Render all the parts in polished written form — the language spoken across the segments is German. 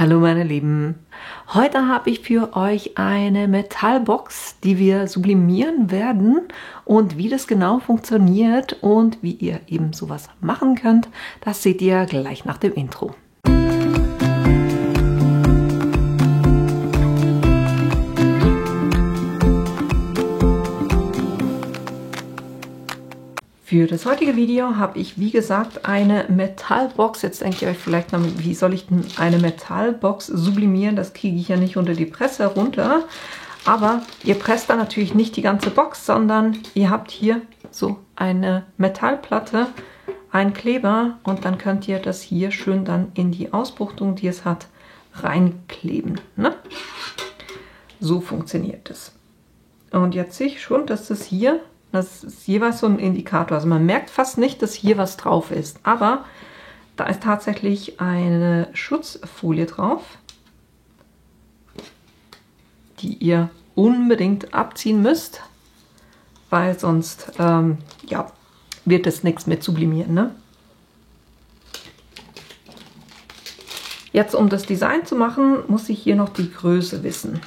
Hallo meine Lieben, heute habe ich für euch eine Metallbox, die wir sublimieren werden, und wie das genau funktioniert und wie ihr eben sowas machen könnt, das seht ihr gleich nach dem Intro. Für das heutige Video habe ich, wie gesagt, eine Metallbox. Jetzt denkt ihr euch vielleicht, wie soll ich denn eine Metallbox sublimieren? Das kriege ich ja nicht unter die Presse runter. Aber ihr presst dann natürlich nicht die ganze Box, sondern ihr habt hier so eine Metallplatte, einen Kleber, und dann könnt ihr das hier schön dann in die Ausbuchtung, die es hat, reinkleben. Ne? So funktioniert es. Und jetzt sehe ich schon, dass das hier... Das ist jeweils so ein Indikator. Also man merkt fast nicht, dass hier was drauf ist. Aber da ist tatsächlich eine Schutzfolie drauf, die ihr unbedingt abziehen müsst, weil sonst ja, wird es nichts mit sublimieren. Ne? Jetzt, um das Design zu machen, muss ich hier noch die Größe wissen.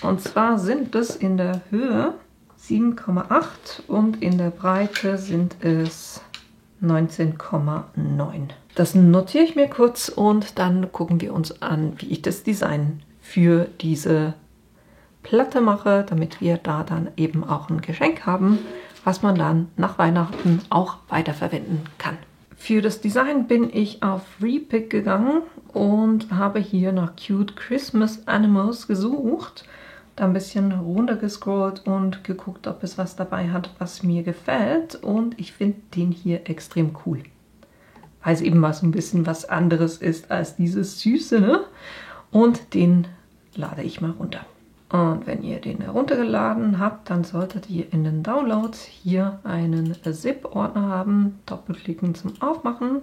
Und zwar sind das in der Höhe 7,8 und in der Breite sind es 19,9. Das notiere ich mir kurz und dann gucken wir uns an, wie ich das Design für diese Platte mache, damit wir da dann eben auch ein Geschenk haben, was man dann nach Weihnachten auch weiterverwenden kann. Für das Design bin ich auf Repic gegangen und habe hier nach Cute Christmas Animals gesucht. Da ein bisschen runtergescrollt und geguckt, ob es was dabei hat, was mir gefällt. Und ich finde den hier extrem cool. Weil es eben mal so ein bisschen was anderes ist als dieses Süße, ne? Und den lade ich mal runter. Und wenn ihr den heruntergeladen habt, dann solltet ihr in den Downloads hier einen ZIP-Ordner haben. Doppelklicken zum Aufmachen.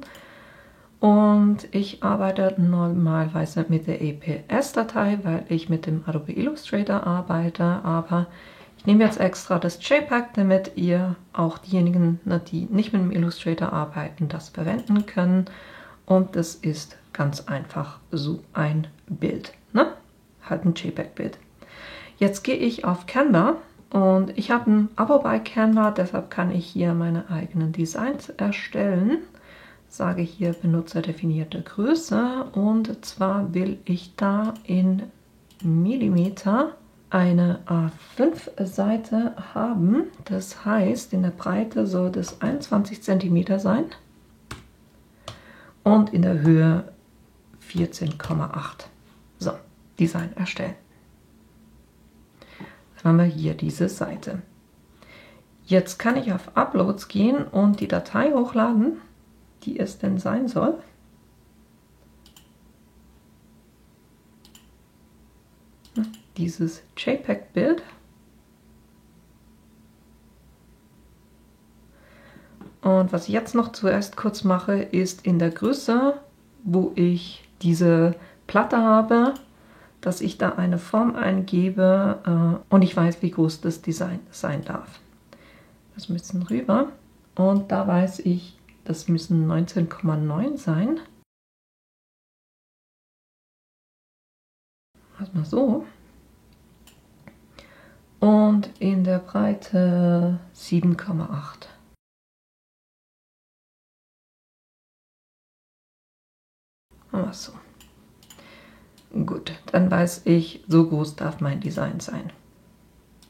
Und ich arbeite normalerweise mit der EPS-Datei, weil ich mit dem Adobe Illustrator arbeite, aber ich nehme jetzt extra das JPEG, damit ihr auch diejenigen, die nicht mit dem Illustrator arbeiten, das verwenden können. Und das ist ganz einfach so ein Bild, ne? Halt ein JPEG-Bild. Jetzt gehe ich auf Canva und ich habe ein Abo bei Canva, deshalb kann ich hier meine eigenen Designs erstellen. Sage hier benutzerdefinierte Größe, und zwar will ich da in Millimeter eine A5-Seite haben. Das heißt, in der Breite soll das 21 cm sein und in der Höhe 14,8. So, Design erstellen. Dann haben wir hier diese Seite. Jetzt kann ich auf Uploads gehen und die Datei hochladen, die es denn sein soll. Dieses JPEG-Bild. Und was ich jetzt noch zuerst kurz mache, ist in der Größe, wo ich diese Platte habe, dass ich da eine Form eingebe und ich weiß, wie groß das Design sein darf. Das müssen rüber, und da weiß ich, das müssen 19,9 sein. Also mal so. Und in der Breite 7,8. Aber so. Gut, dann weiß ich, so groß darf mein Design sein.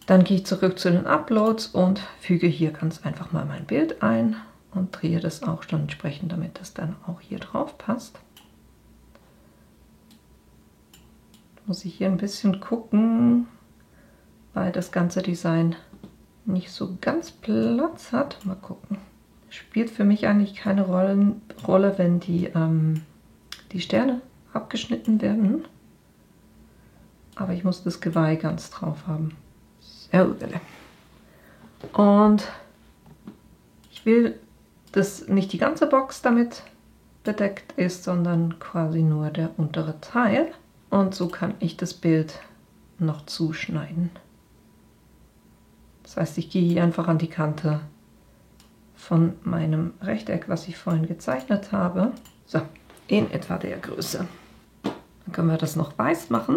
Dann gehe ich zurück zu den Uploads und füge hier ganz einfach mal mein Bild ein und drehe das auch schon entsprechend, damit das dann auch hier drauf passt. Muss ich hier ein bisschen gucken, weil das ganze Design nicht so ganz Platz hat. Mal gucken. Spielt für mich eigentlich keine Rolle, wenn die Sterne abgeschnitten werden. Aber ich muss das Geweih ganz drauf haben. So. Und ich will, dass nicht die ganze Box damit bedeckt ist, sondern quasi nur der untere Teil. Und so kann ich das Bild noch zuschneiden. Das heißt, ich gehe hier einfach an die Kante von meinem Rechteck, was ich vorhin gezeichnet habe. So, in etwa der Größe. Dann können wir das noch weiß machen.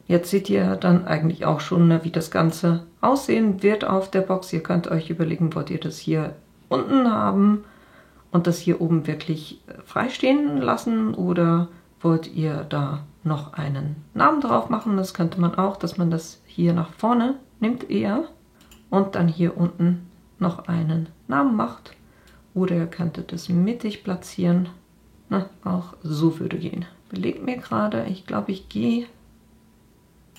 Jetzt seht ihr dann eigentlich auch schon, wie das Ganze aussehen wird auf der Box. Ihr könnt euch überlegen, wollt ihr das hier unten haben und das hier oben wirklich frei stehen lassen oder wollt ihr da noch einen Namen drauf machen? Das könnte man auch, dass man das hier nach vorne nimmt eher und dann hier unten noch einen Namen macht. Oder ihr könntet es mittig platzieren. Na, auch so würde gehen. Belegt mir gerade, ich glaube, ich gehe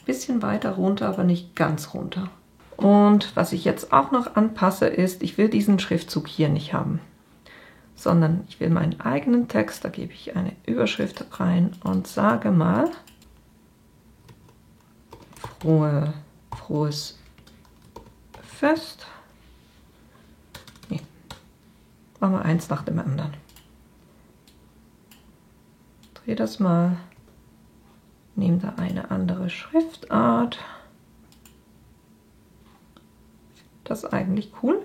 bisschen weiter runter, aber nicht ganz runter. Und was ich jetzt auch noch anpasse ist, ich will diesen Schriftzug hier nicht haben, sondern ich will meinen eigenen Text, da gebe ich eine Überschrift rein und sage mal frohes Fest. Nee, machen wir eins nach dem anderen. Dreh das mal. Nehme da eine andere Schriftart. Das ist eigentlich cool.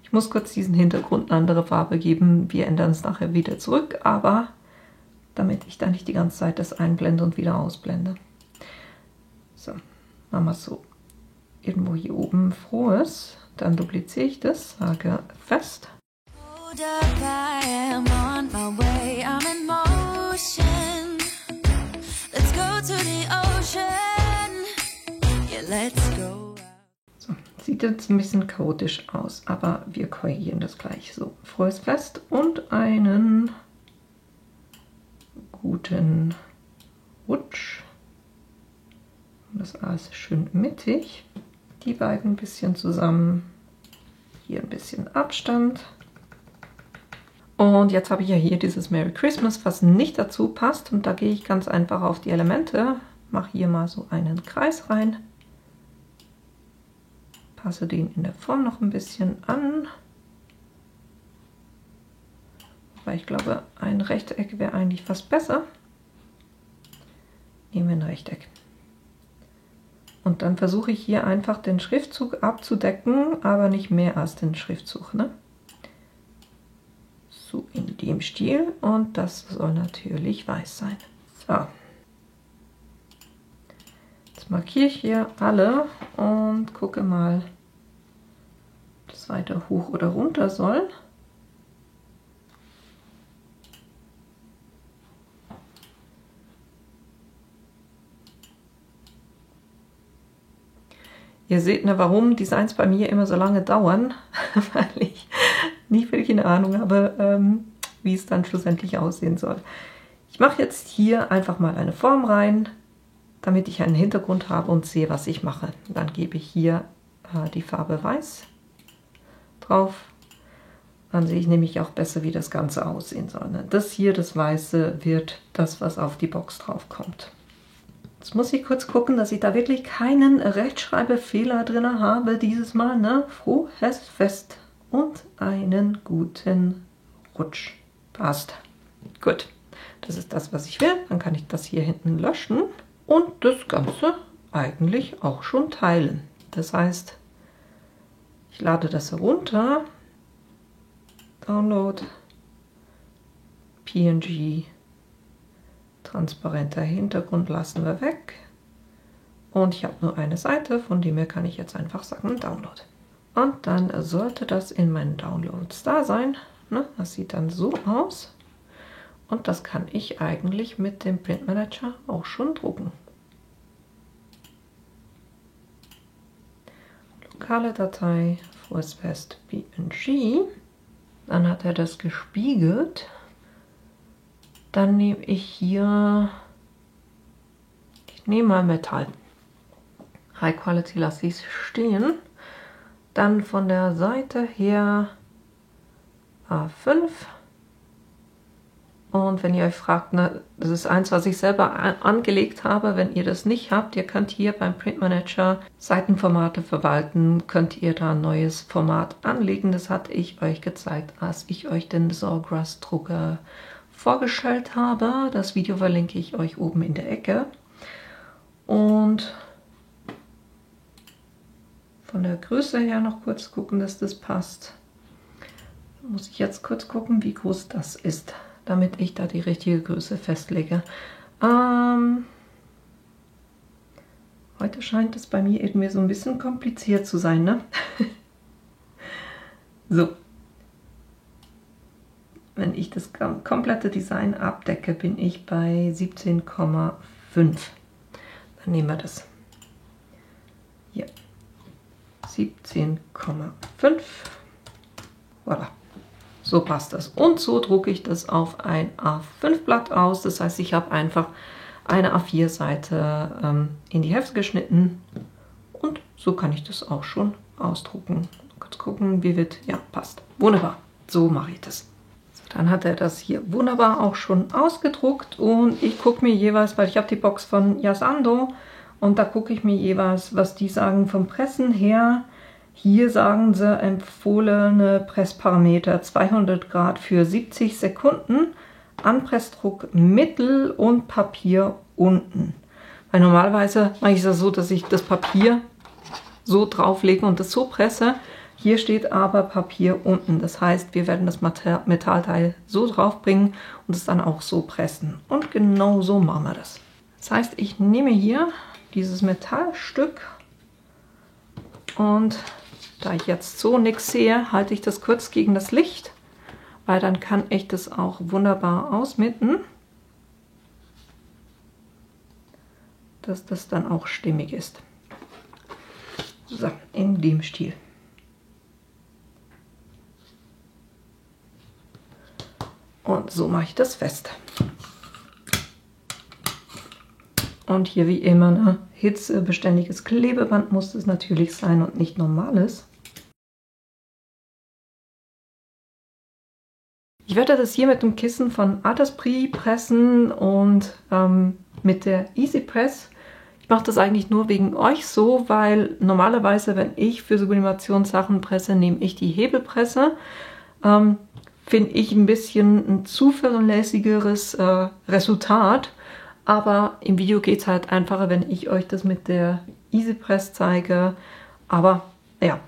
Ich muss kurz diesen Hintergrund eine andere Farbe geben. Wir ändern es nachher wieder zurück, aber damit ich da nicht die ganze Zeit das einblende und wieder ausblende. So, machen wir es so. Irgendwo hier oben frohes. Dann dupliziere ich das, sage Fest. So, sieht jetzt ein bisschen chaotisch aus, aber wir korrigieren das gleich. So, frohes Fest und einen guten Rutsch. Das alles schön mittig. Die beiden ein bisschen zusammen. Hier ein bisschen Abstand. Und jetzt habe ich ja hier dieses Merry Christmas, was nicht dazu passt. Und da gehe ich ganz einfach auf die Elemente. Mache hier mal so einen Kreis rein. Passe den in der Form noch ein bisschen an. Weil ich glaube, ein Rechteck wäre eigentlich fast besser. Nehmen wir ein Rechteck. Und dann versuche ich hier einfach den Schriftzug abzudecken, aber nicht mehr als den Schriftzug, ne? So in dem Stil und das soll natürlich weiß sein. So. Jetzt markiere ich hier alle und gucke mal, ob das weiter hoch oder runter soll. Ihr seht, ne, warum Designs bei mir immer so lange dauern, weil ich nicht wirklich eine Ahnung habe, wie es dann schlussendlich aussehen soll. Ich mache jetzt hier einfach mal eine Form rein, damit ich einen Hintergrund habe und sehe, was ich mache. Dann gebe ich hier die Farbe Weiß drauf. Dann sehe ich nämlich auch besser, wie das Ganze aussehen soll. Ne? Das hier, das Weiße, wird das, was auf die Box drauf kommt. Jetzt muss ich kurz gucken, dass ich da wirklich keinen Rechtschreibfehler drin habe dieses Mal. Ne? Frohes Fest und einen guten Rutsch. Passt. Gut. Das ist das, was ich will. Dann kann ich das hier hinten löschen und das Ganze eigentlich auch schon teilen. Das heißt, ich lade das herunter. Download. PNG. Transparenter Hintergrund lassen wir weg. Und ich habe nur eine Seite, von dem her kann ich jetzt einfach sagen Download. Und dann sollte das in meinen Downloads da sein. Ne? Das sieht dann so aus. Und das kann ich eigentlich mit dem Print Manager auch schon drucken. Lokale Datei, frohes Fest PNG. Dann hat er das gespiegelt. Dann nehme ich hier, ich nehme mal Metall. High Quality lasse ich stehen. Dann von der Seite her A5. Und wenn ihr euch fragt, ne, das ist eins, was ich selber angelegt habe. Wenn ihr das nicht habt, ihr könnt hier beim Print Manager Seitenformate verwalten, könnt ihr da ein neues Format anlegen. Das hatte ich euch gezeigt, als ich euch den Sawgrass Drucker vorgestellt habe. Das Video verlinke ich euch oben in der Ecke. Und von der Größe her noch kurz gucken, dass das passt. Da muss ich jetzt kurz gucken, wie groß das ist. damit ich da die richtige Größe festlege. Heute scheint es bei mir irgendwie so ein bisschen kompliziert zu sein, ne? So. Wenn ich das komplette Design abdecke, bin ich bei 17,5. Dann nehmen wir das. Hier. 17,5. Voilà. So passt das. Und so drucke ich das auf ein A5-Blatt aus. Das heißt, ich habe einfach eine A4-Seite in die Hälfte geschnitten. Und so kann ich das auch schon ausdrucken. Kurz gucken, wie wird. Ja, passt. Wunderbar. So mache ich das. So, dann hat er das hier wunderbar auch schon ausgedruckt. Und ich gucke mir jeweils, weil ich habe die Box von Yasando. Und da gucke ich mir jeweils, was die sagen vom Pressen her. Hier sagen sie empfohlene Pressparameter 200 Grad für 70 Sekunden, Anpressdruck mittel und Papier unten. Weil normalerweise mache ich das so, dass ich das Papier so drauflege und das so presse. Hier steht aber Papier unten. Das heißt, wir werden das Metallteil so draufbringen und es dann auch so pressen. Und genau so machen wir das. Das heißt, ich nehme hier dieses Metallstück und da ich jetzt so nichts sehe, halte ich das kurz gegen das Licht, weil dann kann ich das auch wunderbar ausmitten, dass das dann auch stimmig ist. So, in dem Stil. Und so mache ich das fest. Und hier wie immer ein hitzebeständiges Klebeband muss es natürlich sein und nicht normales. Ich werde das hier mit dem Kissen von Artesprit pressen und mit der Easy Press. Ich mache das eigentlich nur wegen euch so, weil normalerweise, wenn ich für Sublimationssachen presse, nehme ich die Hebelpresse. Finde ich ein bisschen ein zuverlässigeres Resultat. Aber im Video geht es halt einfacher, wenn ich euch das mit der Easy Press zeige. Aber ja,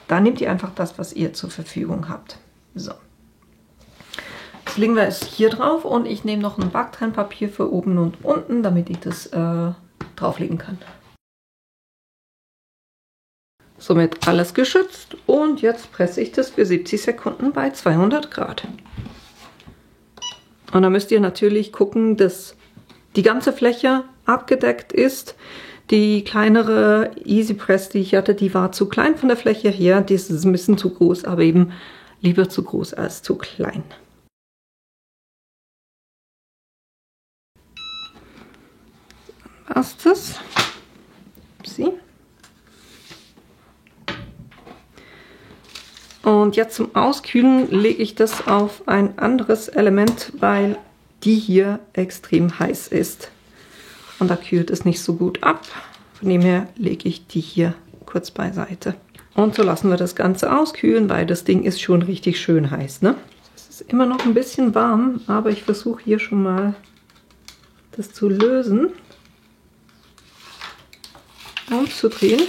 da nehmt ihr einfach das, was ihr zur Verfügung habt. So. Jetzt legen wir es hier drauf und ich nehme noch ein Backtrennpapier für oben und unten, damit ich das drauflegen kann. Somit alles geschützt und jetzt presse ich das für 70 Sekunden bei 200 Grad. Und dann müsst ihr natürlich gucken, dass die ganze Fläche abgedeckt ist. Die kleinere Easy Press, die ich hatte, die war zu klein von der Fläche her. Die ist ein bisschen zu groß, aber eben lieber zu groß als zu klein. Passt das? Sie. Und jetzt zum Auskühlen lege ich das auf ein anderes Element, weil die hier extrem heiß ist. Und da kühlt es nicht so gut ab. Von dem her lege ich die hier kurz beiseite. Und so lassen wir das Ganze auskühlen, weil das Ding ist schon richtig schön heiß, ne? Es ist immer noch ein bisschen warm, aber ich versuche hier schon mal das zu lösen. Umzudrehen.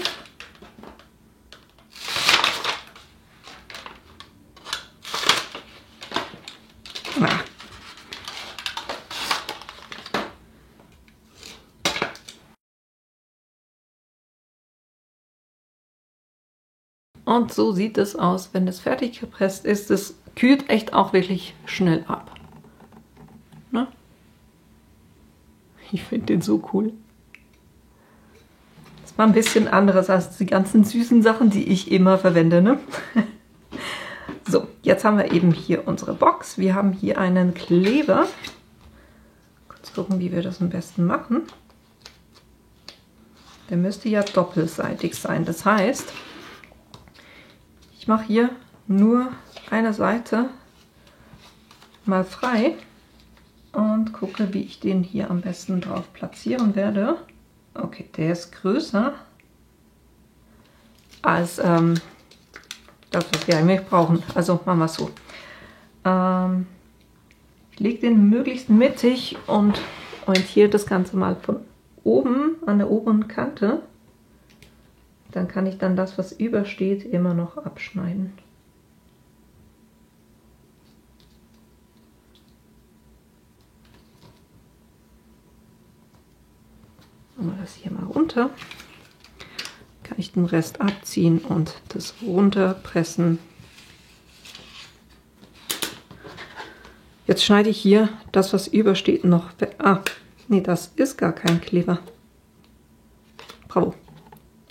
Und so sieht es aus, wenn es fertig gepresst ist. Es kühlt echt auch wirklich schnell ab. Ne? Ich finde den so cool. Das war ein bisschen anderes als die ganzen süßen Sachen, die ich immer verwende. Ne? So, jetzt haben wir eben hier unsere Box. Wir haben hier einen Kleber. Kurz gucken, wie wir das am besten machen. Der müsste ja doppelseitig sein. Das heißt, ich mache hier nur eine Seite mal frei und gucke, wie ich den hier am besten drauf platzieren werde. Okay, der ist größer als das, was wir eigentlich brauchen. Also machen wir es so. Ich lege den möglichst mittig und orientiere das Ganze mal von oben an der oberen Kante. Dann kann ich dann das, was übersteht, immer noch abschneiden. Machen wir das hier mal runter. Kann ich den Rest abziehen und das runterpressen. Jetzt schneide ich hier das, was übersteht, noch weg. Ah, nee, das ist gar kein Kleber. Bravo.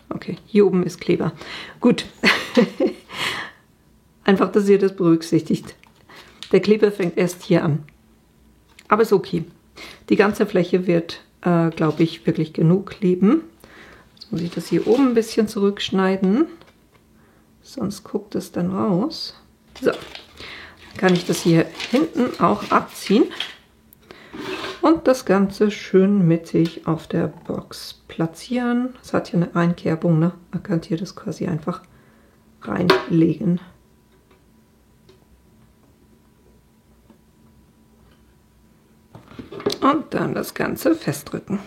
Okay, hier oben ist Kleber. Gut. Einfach, dass ihr das berücksichtigt. Der Kleber fängt erst hier an. Aber ist okay. Die ganze Fläche wird, glaube ich, wirklich genug kleben. Jetzt muss ich das hier oben ein bisschen zurückschneiden. Sonst guckt es dann raus. So. Kann ich das hier hinten auch abziehen und das Ganze schön mittig auf der Box platzieren. Es hat hier eine Einkerbung, ne? Man kann hier das quasi einfach reinlegen. Und dann das Ganze festdrücken.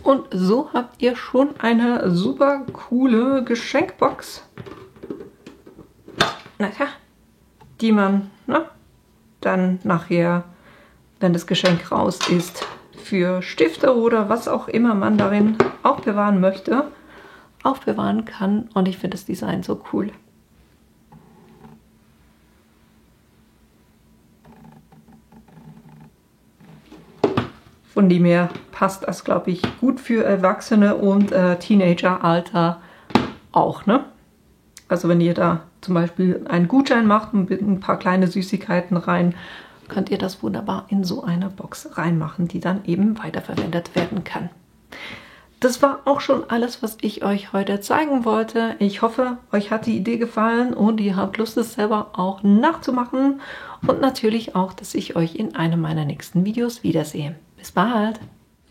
Und so habt ihr schon eine super coole Geschenkbox, naja, die man dann nachher, wenn das Geschenk raus ist, für Stifte oder was auch immer man darin aufbewahren möchte, aufbewahren kann. Und ich finde das Design so cool. Von dem her passt das, glaube ich, gut für Erwachsene und Teenageralter auch, ne? Also wenn ihr da zum Beispiel einen Gutschein macht und mit ein paar kleine Süßigkeiten rein, könnt ihr das wunderbar in so eine Box reinmachen, die dann eben weiterverwendet werden kann. Das war auch schon alles, was ich euch heute zeigen wollte. Ich hoffe, euch hat die Idee gefallen und ihr habt Lust, es selber auch nachzumachen. Und natürlich auch, dass ich euch in einem meiner nächsten Videos wiedersehe. Bis bald!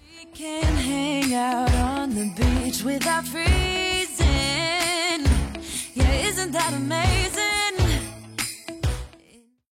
We can hang out on the beach without freezing.